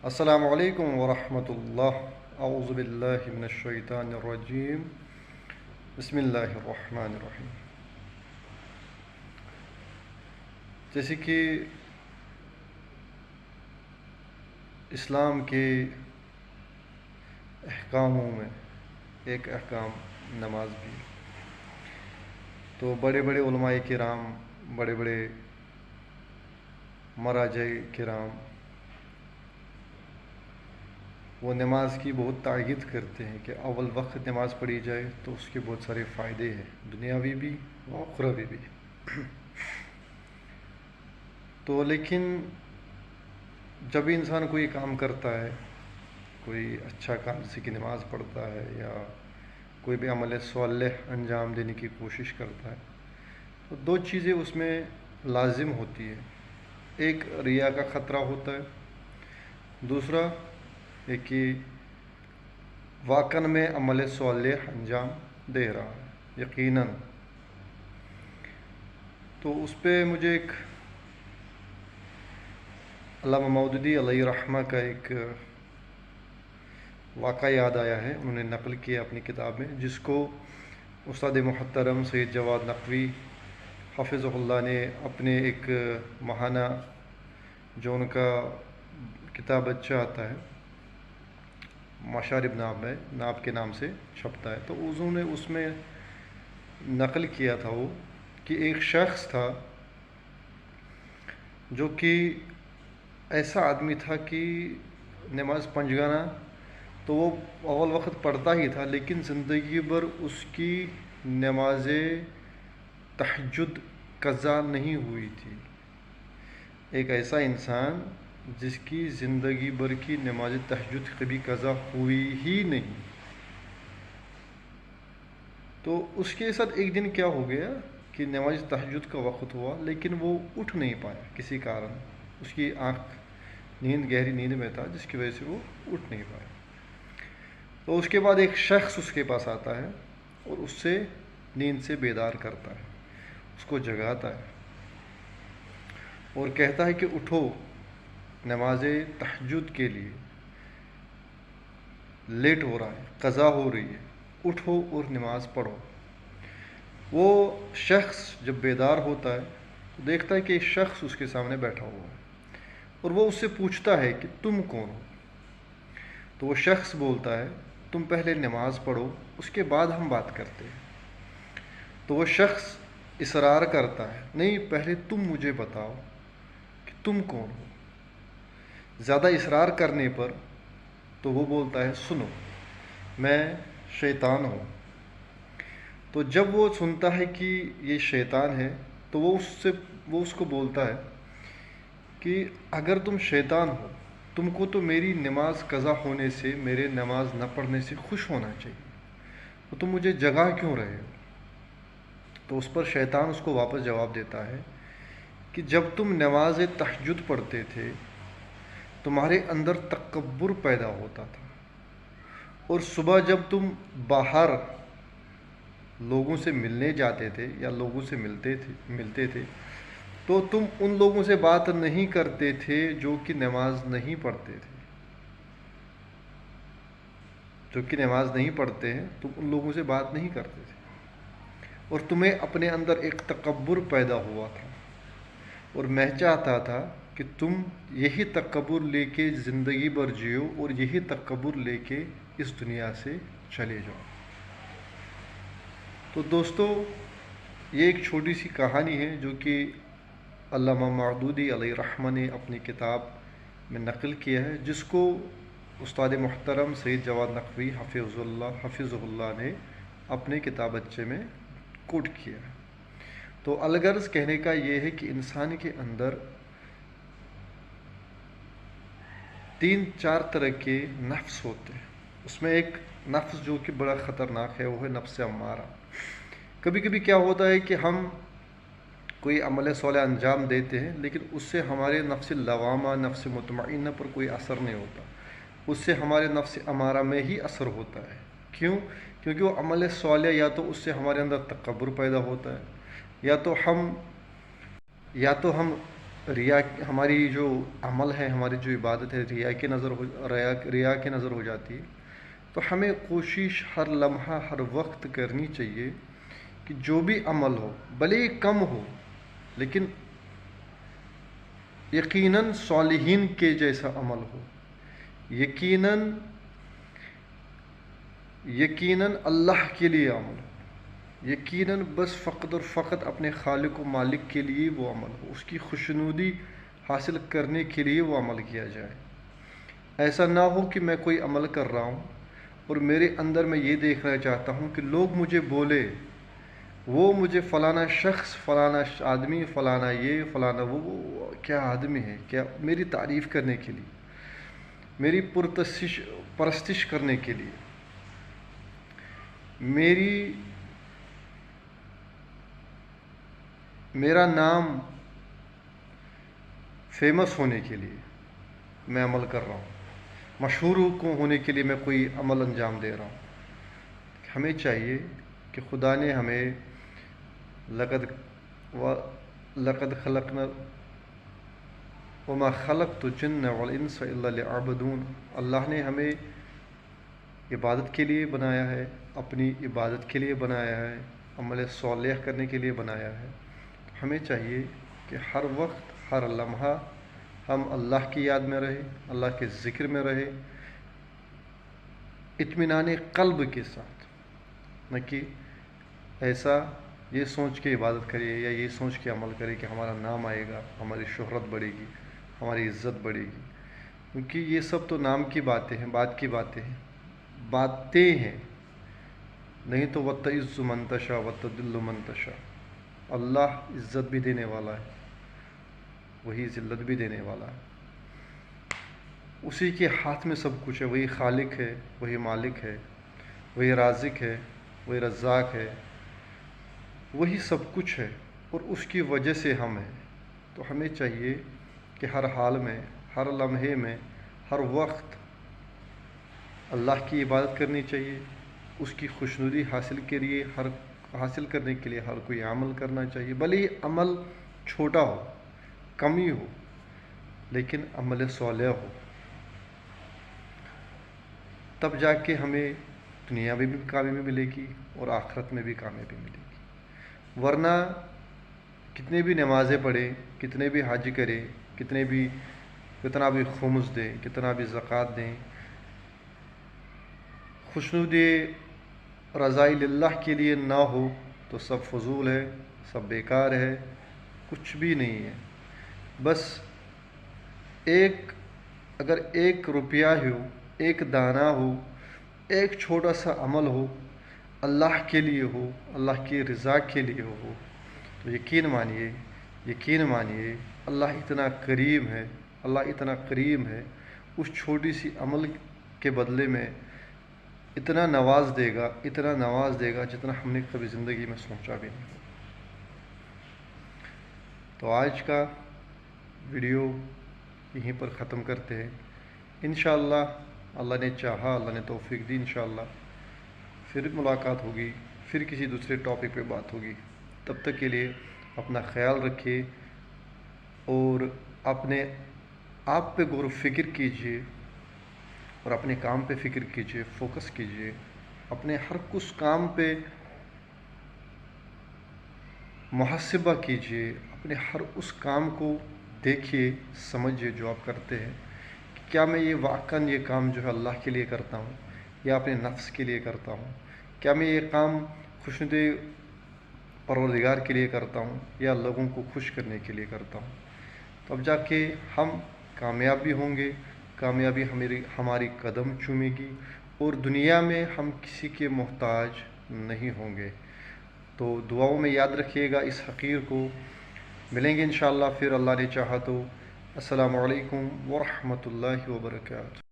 السلام علیکم ورحمۃ اللہ۔ اعوذ باللہ من الشیطان الرجیم، بسم اللہ الرحمن الرحیم۔ جیسے کہ اسلام کے احکاموں میں ایک احکام نماز بھی، تو بڑے بڑے علماء کرام، بڑے بڑے مراجع کرام وہ نماز کی بہت تاکید کرتے ہیں کہ اول وقت نماز پڑھی جائے تو اس کے بہت سارے فائدے ہیں، دنیاوی بھی و اخروی بھی۔ تو لیکن جب انسان کوئی کام کرتا ہے، کوئی اچھا کام جیسے کہ نماز پڑھتا ہے یا کوئی بھی عمل صالح انجام دینے کی کوشش کرتا ہے، تو دو چیزیں اس میں لازم ہوتی ہیں۔ ایک ریا کا خطرہ ہوتا ہے، دوسرا ہے کہ واقعاً میں عمل صالح انجام دے رہا ہے یقیناً۔ تو اس پہ مجھے ایک علامہ مودودی علیہ رحمہ کا ایک واقعہ یاد آیا ہے، انہوں نے نقل کیا اپنی کتاب میں، جس کو استاد محترم سید جواد نقوی حفظہ اللہ نے اپنے ایک ماہانہ جو ان کا کتاب اچھا آتا ہے، مشارب ناب کے نام سے چھپتا ہے، تو انہوں نے اس میں نقل کیا تھا وہ کہ ایک شخص تھا جو کہ ایسا آدمی تھا کہ نماز پنجگانہ تو وہ اول وقت پڑھتا ہی تھا، لیکن زندگی بھر اس کی نماز تہجد قضا نہیں ہوئی تھی۔ ایک ایسا انسان جس کی زندگی بھر کی نماز تہجد کبھی قضا ہوئی ہی نہیں، تو اس کے ساتھ ایک دن کیا ہو گیا کہ نماز تہجد کا وقت ہوا لیکن وہ اٹھ نہیں پایا کسی کارن، اس کی آنکھ گہری نیند میں تھا جس کی وجہ سے وہ اٹھ نہیں پایا۔ تو اس کے بعد ایک شخص اس کے پاس آتا ہے اور اس سے نیند سے بیدار کرتا ہے، اس کو جگاتا ہے اور کہتا ہے کہ اٹھو، نماز تہجد کے لیے لیٹ ہو رہا ہے، قضا ہو رہی ہے، اٹھو اور نماز پڑھو۔ وہ شخص جب بیدار ہوتا ہے تو دیکھتا ہے کہ ایک شخص اس کے سامنے بیٹھا ہوا ہے اور وہ اس سے پوچھتا ہے کہ تم کون ہو؟ تو وہ شخص بولتا ہے تم پہلے نماز پڑھو، اس کے بعد ہم بات کرتے ہیں۔ تو وہ شخص اصرار کرتا ہے نہیں، پہلے تم مجھے بتاؤ کہ تم کون ہو۔ زیادہ اصرار کرنے پر تو وہ بولتا ہے سنو، میں شیطان ہوں۔ تو جب وہ سنتا ہے کہ یہ شیطان ہے تو وہ اس کو بولتا ہے کہ اگر تم شیطان ہو، تم کو تو میری نماز قضا ہونے سے، میرے نماز نہ پڑھنے سے خوش ہونا چاہیے، تو تم مجھے جگا کیوں رہے ہو؟ تو اس پر شیطان اس کو واپس جواب دیتا ہے کہ جب تم نماز تہجد پڑھتے تھے تمہارے اندر تکبر پیدا ہوتا تھا، اور صبح جب تم باہر لوگوں سے ملنے جاتے تھے یا لوگوں سے ملتے تھے تو تم ان لوگوں سے بات نہیں کرتے تھے جو کہ نماز نہیں پڑھتے تھے، جو کہ نماز نہیں پڑھتے ہیں، تم ان لوگوں سے بات نہیں کرتے تھے، اور تمہیں اپنے اندر ایک تکبر پیدا ہوا تھا، اور میں چاہتا تھا کہ تم یہی تکبر لے کے زندگی بھر جیو اور یہی تکبر لے کے اس دنیا سے چلے جاؤ۔ تو دوستو، یہ ایک چھوٹی سی کہانی ہے جو کہ علامہ مودودی علیہ رحمہ نے اپنی کتاب میں نقل کیا ہے، جس کو استاد محترم سید جواد نقوی حفظہ اللہ نے اپنے کتاب اچھے میں کوٹ کیا ہے۔ تو الغرض کہنے کا یہ ہے کہ انسان کے اندر 3-4 طرح کے نفس ہوتے ہیں۔ اس میں ایک نفس جو کہ بڑا خطرناک ہے وہ ہے نفس امارہ۔ کبھی کبھی کیا ہوتا ہے کہ ہم کوئی عمل صالح انجام دیتے ہیں لیکن اس سے ہمارے نفس لوامہ، نفس مطمئنہ پر کوئی اثر نہیں ہوتا، اس سے ہمارے نفس امارہ میں ہی اثر ہوتا ہے۔ کیوں؟ کیونکہ وہ عمل صالح یا تو اس سے ہمارے اندر تکبر پیدا ہوتا ہے، یا تو ہم ریا ہماری جو عمل ہے، ہماری جو عبادت ہے ریا کے نظر ہو جاتی ہے، تو ہمیں کوشش ہر لمحہ ہر وقت کرنی چاہیے کہ جو بھی عمل ہو بھلے ہی کم ہو، لیکن یقیناً صالحین کے جیسا عمل ہو، یقیناً اللہ کے لیے عمل ہو، یقیناً بس فقط اور فقط اپنے خالق و مالک کے لیے وہ عمل ہو، اس کی خوشنودی حاصل کرنے کے لیے وہ عمل کیا جائے۔ ایسا نہ ہو کہ میں کوئی عمل کر رہا ہوں اور میرے اندر میں یہ دیکھنا چاہتا ہوں کہ لوگ مجھے بولے، وہ مجھے فلانا شخص، فلانا آدمی، فلانا یہ، فلانا وہ کیا آدمی ہے، کیا میری تعریف کرنے کے لیے، میری پرستش کرنے کے لیے، میرا نام فیمس ہونے کے لیے میں عمل کر رہا ہوں، مشہور ہونے کے لیے میں کوئی عمل انجام دے رہا ہوں۔ ہمیں چاہیے کہ خدا نے ہمیں لقد خلقنا وما خلقت الجن والانس الا ليعبدون، اللہ نے ہمیں عبادت کے لیے بنایا ہے، اپنی عبادت کے لیے بنایا ہے، عمل صالح کرنے کے لیے بنایا ہے۔ ہمیں چاہیے کہ ہر وقت ہر لمحہ ہم اللہ کی یاد میں رہے، اللہ کے ذکر میں رہے، اطمینان قلب کے ساتھ، نہ کہ ایسا یہ سوچ کے عبادت کرے یا یہ سوچ کے عمل کرے کہ ہمارا نام آئے گا، ہماری شہرت بڑھے گی، ہماری عزت بڑھے گی، کیونکہ یہ سب تو نام کی باتیں ہیں، باتیں ہیں، نہیں تو وَتَعِزُّ مَن تَشَاءُ وَتَذِلُّ مَن تَشَاءُ۔ اللہ عزت بھی دینے والا ہے، وہی ذلت بھی دینے والا ہے، اسی کے ہاتھ میں سب کچھ ہے، وہی خالق ہے، وہی مالک ہے، وہی رازق ہے، وہی رزاق ہے، وہی سب کچھ ہے، اور اس کی وجہ سے ہم ہیں۔ تو ہمیں چاہیے کہ ہر حال میں، ہر لمحے میں، ہر وقت اللہ کی عبادت کرنی چاہیے، اس کی خوشنودی حاصل کرنے کے لیے ہر کوئی عمل کرنا چاہیے، بھلے ہی عمل چھوٹا ہو، کم ہی ہو، لیکن عمل صالح ہو، تب جا کے ہمیں دنیا میں بھی کامیابی ملے گی اور آخرت میں بھی کامیابی ملے گی۔ ورنہ کتنے بھی نمازیں پڑھیں، کتنے بھی حج کریں، کتنا بھی خمس دیں، کتنا بھی زکوٰۃ دیں، خوشنودی رضائی اللہ کے لیے نہ ہو تو سب فضول ہے، سب بیکار ہے، کچھ بھی نہیں ہے۔ بس اگر ایک روپیہ ہو، ایک دانہ ہو، ایک چھوٹا سا عمل ہو، اللہ کے لیے ہو، اللہ کی رضا کے لیے ہو، تو یقین مانیے اللہ اتنا کریم ہے، اس چھوٹی سی عمل کے بدلے میں اتنا نواز دے گا جتنا ہم نے کبھی زندگی میں سوچا بھی نہیں۔ تو آج کا ویڈیو یہیں پر ختم کرتے ہیں، انشاءاللہ اللہ نے چاہا، اللہ نے توفیق دی، انشاءاللہ پھر ملاقات ہوگی، پھر کسی دوسرے ٹاپک پہ بات ہوگی۔ تب تک کے لیے اپنا خیال رکھیے اور اپنے آپ پہ غور و فکر کیجیے اور اپنے کام پہ فکر کیجیے، فوکس کیجیے، اپنے ہر کچھ کام پہ محاسبہ کیجیے، اپنے ہر اس کام کو دیکھیے، سمجھیے جو آپ کرتے ہیں، کہ کیا میں یہ واقعاً یہ کام جو ہے اللہ کے لیے کرتا ہوں یا اپنے نفس کے لیے کرتا ہوں، کیا میں یہ کام خوشنودی پروردگار کے لیے کرتا ہوں یا لوگوں کو خوش کرنے کے لیے کرتا ہوں۔ تب جا کے ہم کامیاب بھی ہوں گے، کامیابی ہماری قدم چومے گی، اور دنیا میں ہم کسی کے محتاج نہیں ہوں گے۔ تو دعاؤں میں یاد رکھیے گا اس حقیر کو۔ ملیں گے انشاءاللہ پھر اللہ نے چاہا تو۔ السلام علیکم ورحمۃ اللہ وبرکاتہ۔